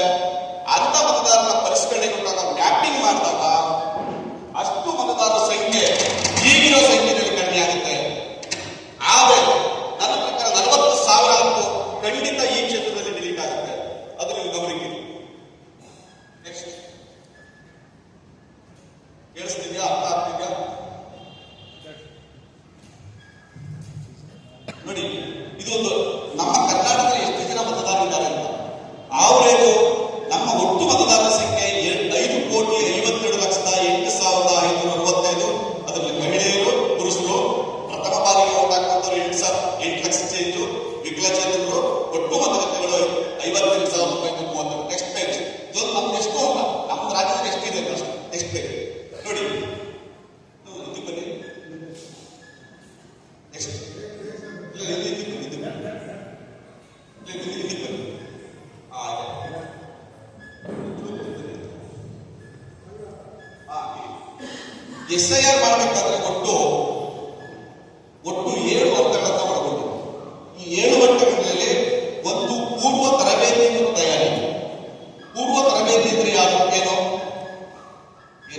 ಅಂತ ಮತದಾರರ ಪರಿಷ್ಕರಣೆ ಕೊಟ್ಟಾಗ, ಮ್ಯಾಪಿಂಗ್ ಮಾಡಿದಾಗ ಅಷ್ಟು ಮತದಾರರ ಸಂಖ್ಯೆ ಈಗಿರೋ ಸಂಖ್ಯೆಯಲ್ಲಿ ಕಡಿಮೆ ಆಗುತ್ತೆ. ಆದರೆ ನನ್ನ ಪ್ರಕಾರ 40,000 ಅಂತೂ ಖಂಡಿತ ಈ ಕ್ಷೇತ್ರದಲ್ಲಿ ಡಿಲೀಟ್ ಆಗುತ್ತೆ. ಅದು ನೀವು ಗಮನಿಸಿ. ನೆಕ್ಸ್ಟ್ ಕೇಳಿಸ್ತಿದ್ಯಾ? ಅರ್ಥ ಆಗ್ತಿದ್ಯಾ? ನೋಡಿ, ಇದೊಂದು ನಮ್ಮ ಕರ್ನಾಟಕದಲ್ಲಿ ಎಷ್ಟು ಜನ ಮತದಾರರಿದ್ದಾರೆ ಅಂತ. ಅವರೇನು ನಮ್ಮ ಒಟ್ಟು ಮತದಾರರ ಸಂಖ್ಯೆ 5,52,08,565. ಅದರಲ್ಲಿ ಮಹಿಳೆಯರು, ಪುರುಷರು, ಪ್ರಥಮ ಬಾರಿಗೆ ಓಟ್ ಹಾಕುವಂತವರು 8 ಲಕ್ಷ ಚೇಂಜು, ವಿಕಲಚೇತನರು. ಒಟ್ಟು ಮತಗಟ್ಟೆಗಳು 58,930. Next page. ಇದೊಂದು ನಮ್ದು ಎಷ್ಟು ಅಲ್ಲ, ನಮ್ಮ ರಾಜ್ಯದಲ್ಲಿ ಎಷ್ಟಿದೆ ಅಷ್ಟು. ನೆಕ್ಸ್ಟ್ ಪೇಜ್ ನೋಡಿ, ಇಲ್ಲಿ ಬನ್ನಿ. ನೆಕ್ಸ್ಟ್ ಇಲ್ಲಿ ಬನ್ನಿ. SIR ಮಾಡಬೇಕಾದ್ರೆ ಒಟ್ಟು 7 ಹಂತಗಳನ್ನು ಒಳಗೊಂಡು, ಈ 7 ಹಂತಗಳಲ್ಲಿ ಒಂದು ಪೂರ್ವ ತರಬೇತಿ ತಯಾರಿ. ಪೂರ್ವ ತರಬೇತಿ ಅಂದ್ರೆ ಯಾರು, ಏನು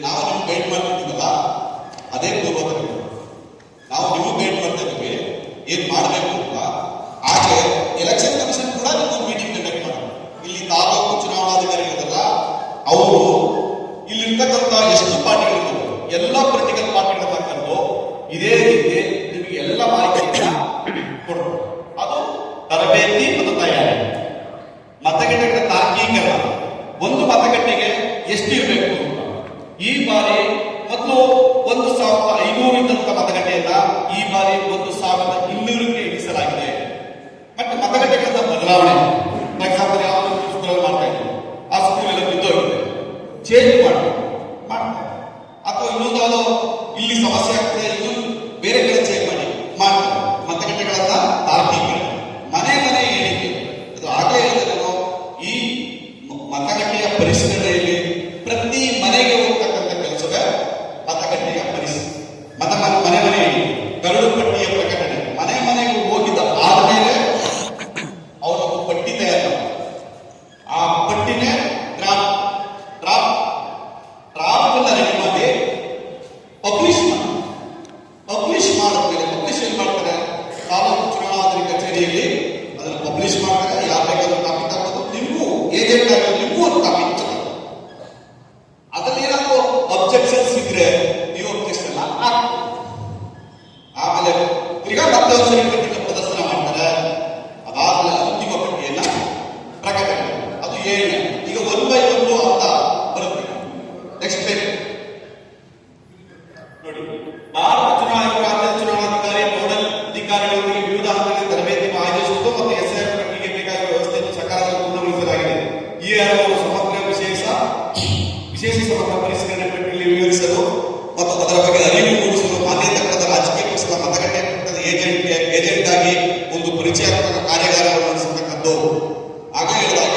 ನಾವು ನಿಮ್ಗೆ ಗೈಡ್ ಮಾಡ್ತಿದ್ದೀವಲ್ಲ, ಅದೇ ಪೂರ್ವ ತರಬೇತಿ. ನಾವು ನಿಮಗೆ ಗೈಡ್ ಮಾಡ್ತಾ ಇದ್ದೀವಿ ಏನ್ ಮಾಡಬೇಕು ಅಂತ. ಹಾಗೆ ಎಲೆಕ್ಷನ್ ಕಮಿಷನ್ ಕೂಡ ನಿಮ್ಗೆ ಮೀಟಿಂಗ್ ಕಂಡಕ್ಟ್ ಮಾಡೋದು. ಇಲ್ಲಿ ತಾಲೂಕು ಚುನಾವಣಾಧಿಕಾರಿಗಳಲ್ಲ, ಅವರು ಇಲ್ಲಿರ್ತಕ್ಕಂಥ ಎಷ್ಟು ಪಾರ್ಟಿಗಳು, ಎಲ್ಲ ಪೊಲಿಟಿಕಲ್ ಪಾರ್ಟಿಗಳನ್ನ ಕರೆದು ಇದೇ ರೀತಿ ನಿಮಗೆ ಎಲ್ಲ ಮಾಹಿತಿಯನ್ನ ಕೊಡೋದು. ಅದು ತರಬೇತಿ ಮತ್ತು ತಯಾರಿ. ಮತಗಟ್ಟೆಗಳ ತಾರ್ಕೀಕರಣ. ಒಂದು ಮತಗಟ್ಟೆಗೆ ಚೇಂಜ್ ಮಾಡ್ತಾರೆ ಅಥವಾ ಇನ್ನೊಂದು ಯಾವುದೋ ಇಲ್ಲಿ ಸಮಸ್ಯೆ ಆಗ್ತದೆ ಇನ್ನೊಂದು ಬೇರೆ ಕಡೆ ಚೇಂಜ್ ಮಾಡ್ತಾರೆ ಮತಗಟ್ಟೆಗಳನ್ನ ತಾರ್ಕಿಕ ಮನೆ ಎಣಿಕೆ ಅದು ಹಾಗೆ ಹೇಳಿದ್ರೆ ಈ ಮತಗಟ್ಟೆಯ ಪರಿಶೀಲನೆಯಲ್ಲಿ ಪ್ರತಿ ಮನೆಗೆ ಹೋಗ್ತಕ್ಕಂಥ ಕೆಲಸವೇ ಮತಗಟ್ಟೆಯ ಪರಿಸ್ಥಿತಿ ಮನೆ ಕರಡು ಪಟ್ಟಿಯ ಪ್ರಕಟಣೆ ಮನೆಗೆ ಹೋಗಿದ್ದ ಆದ್ಮೇಲೆ ಅವರೊಂದು ಪಟ್ಟಿ ತಯಾರು ಆ ಪಟ್ಟಿನೇ ಡ್ರಾಫ್ಟ್ ಅನ್ನ ರೆಡಿ ಮಾಡಿ ಪಬ್ಲಿಷ್ ಮಾಡಿದ್ಮೇಲೆ ಪಬ್ಲಿಷ್ ಏನ್ ಮಾಡ್ತಾರೆ ತಾಲೂಕು ಚುನಾವಣಾಧಿಕಾರಿ ಕಚೇರಿಯಲ್ಲಿ ಅದನ್ನು ಪಬ್ಲಿಷ್ ಮಾಡ್ತಾರೆ ಯಾರು ಬೇಕಾದ್ರೂ ಕಾಪಿ ತಗೋದು ನಿಮಗೂ ಏಜೆಂಟ್ ಆಗಿ ನಿಮಗೂ ಒಂದು ಕಾಪಿ ಅದ್ರಲ್ಲಿ ಏನಾದ್ರು ಅಬ್ಜೆಕ್ಷನ್ಸ್ ಇದ್ರೆ ನೀವು ಅಬ್ಜೆಕ್ಷನ್ ಆಮೇಲೆ ತಿರ್ಗಾ ಮತ್ತೆ ಒಂದ್ಸರಿ ಪಟ್ಟಿನ ಪ್ರದರ್ಶನ ಮಾಡ್ತಾರೆ ಅದಾದ್ಮೇಲೆ ಅಂತಿಮ ಪಟ್ಟಿಯನ್ನ ಪ್ರಕಟಣೆ ಅದು ಏನೇ ಈಗ 1 by 1 ಅಂತ ಬರುತ್ತೆ ನೆಕ್ಸ್ಟ್ ಪೇಜ್ ನೋಡಿ ಭಾರತ ಚುನಾವಣಾಧಿಕಾರಿ ನೋಡಲ್ ಅಧಿಕಾರಿಗಳೊಂದಿಗೆ ವಿವಿಧ ಹಂತಗಳ ತರಬೇತಿ ಆಯೋಜಿಸುವುದು ಮತ್ತು ಎಸ್ಐಆರ್ ಪ್ರಕ್ರಿಯೆಗೆ ಬೇಕಾಗಿರುವ ವ್ಯವಸ್ಥೆಯನ್ನು ಸಕಾಲದಲ್ಲಿ ಪೂರ್ಣಗೊಳಿಸಲಾಗಿದೆ ಈ ಸಮಗ್ರ ವಿಶೇಷ ಸಮಗ್ರ ಪರಿಷ್ಕರಣೆ ಪ್ರಕ್ರಿಯೆಯಲ್ಲಿ ವಿವರಿಸಲು ಮತ್ತು ಅದರ ಬಗ್ಗೆ ಅರಿವು ಮೂಡಿಸಲು ಮಾನ್ಯತೆ ಪಡೆದ ರಾಜಕೀಯ ಪಕ್ಷದ ಮತಗಟ್ಟೆ ಪಕ್ಷದ ಏಜೆಂಟ್ ಆಗಿ ಒಂದು ಪರಿಚಯಾತ್ಮಕ ಕಾರ್ಯಾಗಾರವನ್ನು ನಡೆಸತಕ್ಕದ್ದು ಆಗ ಹೇಳಿದಾಗ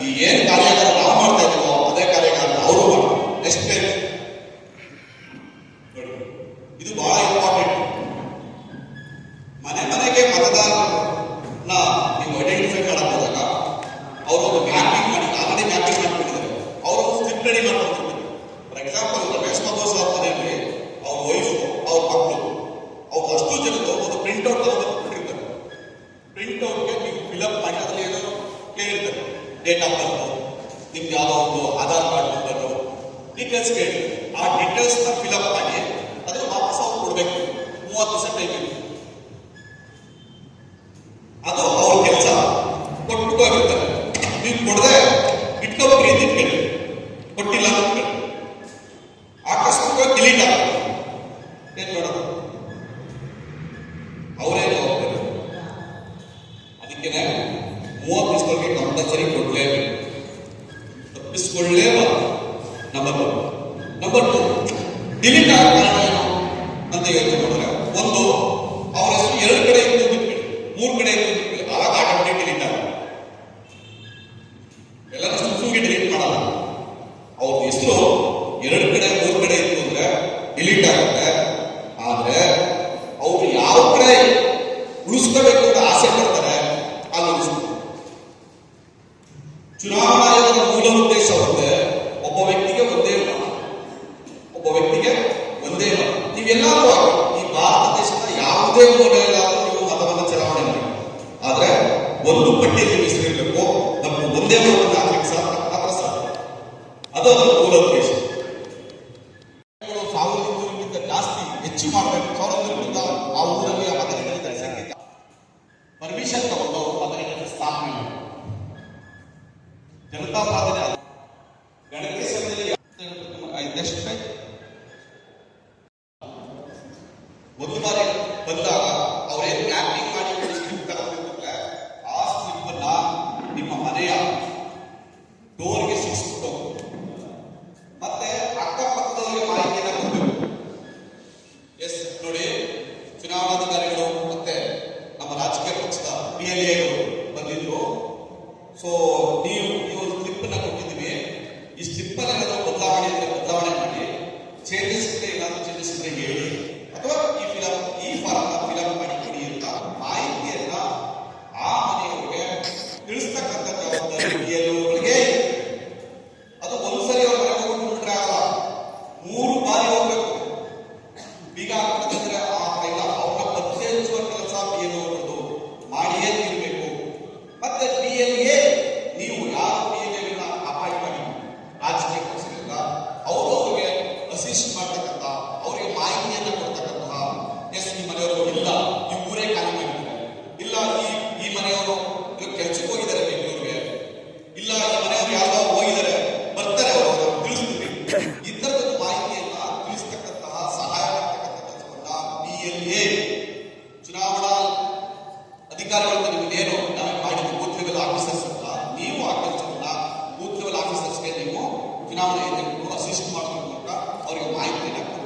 ಈ ಏನ್ ಕಾರ್ಯಾಗಾರ ನಾವು ಮಾಡ್ತಾ ಇದ್ದೀವೋ ಅದೇ ಕಾರ್ಯಾಗಾರ ಅವರು ಮಾಡ್ತಾರೆ ನೆಕ್ಸ್ಟ್ ಪೇಜ್ ಇದು ಬಹಳ ಇಂಪಾರ್ಟೆಂಟ್ ಮನೆಗೆ ಮತದಾರನ ನೀವು ಐಡೆಂಟಿಫೈ ಮಾಡಕ್ ಹೋದಾಗ ಅವರು ಒಂದು ಮ್ಯಾಪಿಂಗ್ ಮಾಡಿ ಆಲ್ರೆಡಿ ಮ್ಯಾಪಿಂಗ್ ಮಾಡ್ಬಿಟ್ಟಿದ್ದಾರೆ ಅವರು ಸ್ಕ್ರಿಪ್ಟ್ ರೆಡಿ ಮಾಡ್ಕೊಳ್ತಾರೆ ಫಾರ್ ಎಕ್ಸಾಂಪಲ್ ರಮೇಶ್ ಮಧೋಸ್ ಅವ್ರ ಮನೆಯಲ್ಲಿ ಅವ್ರ ವೈಫ್ ಅವ್ರ ಮಕ್ಕಳು ಅವ್ರು ಅಷ್ಟು ಜನರು ಒಂದು ಪ್ರಿಂಟ್ಔಟ್ ಕೊಟ್ಟಿರ್ತಾರೆ ಪ್ರಿಂಟ್ಔಟ್ಗೆ ನೀವು ಫಿಲ್ಅಪ್ ಮಾಡಿ ಅದ್ರಲ್ಲಿ ಏನೋ ಕೇಳಿರ್ತಾರೆ ಡೇಟ್ ಆಫ್ ಬರ್ತ್ ನಿಮ್ದು ಯಾವುದೋ ಒಂದು ಆಧಾರ್ ಕಾರ್ಡ್ ನಂಬರ್ ಡೀಟೇಲ್ಸ್ ಕೇಳಿ ಆ ಡೀಟೇಲ್ಸ್ ನ ಫಿಲ್ಅಪ್ ಮಾಡಿ ಅದನ್ನು ವಾಪಸ್ ಅವ್ರು ಕೊಡ್ಬೇಕು 30 ದಿವಸ ಟೈಮ್ ಇದೆ ಅದು ಅವ್ರ ಕೆಲಸ ಕೊಟ್ಬಿಟ್ಟೋಗಿರ್ತಾರೆ ನೀವು ಕೊಡದೆ ಇಟ್ಕೋಬೇಕು ಅಂತ ಇಟ್ಕೊಳ್ಳಿ ಕೊಟ್ಟಿಲ್ಲ ಅಂತ ಇಟ್ಕೊಳ್ಳಿ ಆಕಸ್ಮಿಕವಾಗಿ ಡಿಲೀಟ್ ಆಗುತ್ತೆ ಏನ್ ಮಾಡೋದು ಅವರೇನು ಹೋಗ್ತಾರೆ ಅದಕ್ಕೆ 30 ದಿವಸಗಳಿಗೆ ಕಂಪಲ್ಸರಿ ಕೊಡ್ಲೇಬೇಕು ತಪ್ಪಿಸ್ಕೊಳ್ಳೇಬಾರ್ದು ನಂಬರ್ 2 ಡಿಲೀಟ್ ಆಗ ಕಾರಣ ಏನು ಅಂತ ಯೋಚನೆ ಮಾಡಿದ್ರೆ ಒಂದು ಅವರ ಹೆಸರು 2 ಕಡೆ ಇತ್ತು ಬಿಟ್ಬಿಡಿ 3 ಕಡೆ ಇತ್ತು ಬಿಟ್ಬಿಡಿ ಆಗ ಆಟೋಮೆಟಿಕ್ ಡಿಲೀಟ್ ಆಗುತ್ತೆ ಎಲ್ಲರೂ ಸುಮ್ಗೆ ಡಿಲೀಟ್ ಮಾಡಲ್ಲ ಅವ್ರ ಹೆಸರು 2 ಕಡೆ 3 ಕಡೆ ಇತ್ತು ಅಂದ್ರೆ ಡಿಲೀಟ್ ಆಗುತ್ತೆ ಆದ್ರೆ ಅವ್ರು ಯಾವ ಕಡೆ ಉಳಿಸ್ಕೋಬೇಕು ಅಂತ ಆಸೆ ಪಡ್ತಾರೆ ಅಲ್ಲಿ ಉಳಿಸ್ತಾರೆ ಚುನಾವಣಾ ಆಯೋಗದ ಮೂಲ ಉದ್ದೇಶ ಒಂದೇ ಒಬ್ಬ ವ್ಯಕ್ತಿಗೆ ಒಂದೇ ನೀವೆಲ್ಲರೂ ಈ ಭಾರತ ದೇಶದ ಯಾವುದೇ ಮೂಲೆಯಲ್ಲಾದರೂ ನೀವು ಮತವನ್ನು ಚಲಾವಣೆ ಮಾಡಿ ಆದ್ರೆ ಒಂದು ಪಟ್ಟಿಯಲ್ಲಿ ಹೆಸರಿರಬೇಕು ನಮ್ಗೆ ಒಂದೇ ಮತವನ್ನು ಹಾಕ್ಲಿಕ್ಕೆ ಮಾತ್ರ ಸಾಧ್ಯ ಅದು ಅದರ ಮೂಲ ಉದ್ದೇಶ 1,200ಕ್ಕಿಂತ ಜಾಸ್ತಿ ಹೆಚ್ಚು ಮಾಡಬೇಕು 1,200ಕ್ಕಿಂತ ಆ ಊರಲ್ಲಿ ಆ ಮತಗಟ್ಟೆ ಸಂಖ್ಯೆ ಪರ್ಮಿಷನ್ ತಗೊಂಡು ಅವರು ಮತಗಟ್ಟೆ ಸ್ಥಾಪನೆ ಮಾಡಿ ಜನತಾ ಪ್ರಾತಿನಿಧ್ಯ ಗಣೇಶನಲ್ಲಿ ಒಂದು ಬಾರಿ ಬಂದಾಗ ಅವರೇನು ಮ್ಯಾಪಿಂಗ್ ಮಾಡಿ ಸ್ಲಿಪ್ ತಗೊಂಡಿರ್ತಾರೆ ಆ ಸ್ಲಿಪ್ ಅನ್ನ ನಿಮ್ಮ ಮನೆಯ ಡೋರ್ಗೆ ಸಿಕ್ಸ್ಬಿಟ್ಟು ಮತ್ತೆ ಅಕ್ಕಪಕ್ಕದವರಿಗೆ ಮಾಹಿತಿಯನ್ನ ಕೊಡಬೇಕು ಎಸ್ ನೋಡಿ ಚುನಾವಣಾಧಿಕಾರಿಗಳು ಮತ್ತೆ ನಮ್ಮ ರಾಜಕೀಯ ಪಕ್ಷದ PLAಗಳು ಬಂದಿದ್ರು ಸೊ ನೀವು ಸ್ಲಿಪ್ ಅನ್ನ ಕೊಟ್ಟಿದ್ದೀವಿ ಈ ಸ್ಲಿಪ್ ಅನ್ನ ಏನಾದರೂ ಬದಲಾವಣೆ ಮಾಡಿ ಚೇಂಜಸ್ ಇದ್ರೆ ಹೇಳಿ ಅಥವಾ ಈ ಫಾರ್ಮ್ ಫಿಲಪ್ ಮಾಡಿ ಕೊಡಿ ಅಂತ ಮಾಹಿತಿಯನ್ನ ಆ ಮನೆಯವರಿಗೆ ತಿಳಿಸ್ತಕ್ಕಂಥ ಜವಾಬ್ದಾರಿ PLOಗಳಿಗೆ ಅದು ಒಂದ್ಸರಿ ಅವ್ರ ಮನೆಗೆ ಹೋಗ್ಬಿಟ್ರೆ ಆಗಲ್ಲ 3 ಬಾರಿ ಹೋಗ್ಬೇಕು ಬೀಗ ಹಾಕಿದ್ರೆ ಆ ಕೈಲ ಅವ್ರ ಪತ್ತೆ ಹಚ್ಚುವ ಕೆಲಸ PLOಗಳದ್ದು ಮಾಡಿಯೇ ತಿರ್ಬೇಕು ಮತ್ತೆ PLA ನೀವು ಯಾರು PLAಗಳನ್ನ ಅಪಾಯಿಂಟ್ ಮಾಡಿ ರಾಜಕೀಯ ಪಕ್ಷದಿಂದ ಅವ್ರಿಗೆ ಅಸಿಸ್ಟ್ ಮಾಡ್ತಕ್ಕಂಥ ಅವರಿಗೆ ಮಾಹಿತಿಯನ್ನ ಕೊಡ್ತಕ್ಕಂತಹ ಎಸ್ ಈ ಮನೆಯವರು ಇಲ್ಲ ಈ ಊರೇ ಖಾಲಿ ಮಾಡಿದ್ದಾರೆ ಇಲ್ಲ ಈ ಮನೆಯವರು ಕೆಲಸಕ್ಕೆ ಹೋಗಿದ್ದಾರೆ ಬೆಂಗಳೂರಿಗೆ ಇಲ್ಲ ಈ ಮನೆಯವರು ಯಾರೋ ಹೋಗಿದ್ದಾರೆ ಬರ್ತಾರೆ ಅವರು ತಿಳಿಸ್ತೀವಿ ಈ ತರದ ಮಾಹಿತಿಯನ್ನ ತಿಳಿಸ್ತಕ್ಕಂತಹ ಸಹಾಯ ಮಾಡ್ತಕ್ಕಂಥ ಕೆಲಸವನ್ನ PLA ಚುನಾವಣಾ ಅಧಿಕಾರಿಗಳಿಂದ ನಿಮ್ಗೇನು ನಾವೇ ಮಾಡಿದ್ವಿ ಬೂತ್ ಲೆವೆಲ್ ಆಫೀಸರ್ಸ್ ಅಂತ ನೀವು ಆ ಕೆಲಸವನ್ನ ಬೂತ್ ಲೆವೆಲ್ ಆಫೀಸರ್ಸ್ಗೆ ನೀವು ಚುನಾವಣಾ ಏಜೆಂಟ್ರು ಅಸಿಸ್ಟ್ ಮಾಡೋದ್ರ ಮೂಲಕ ಅವರಿಗೆ ಮಾಹಿತಿಯನ್ನು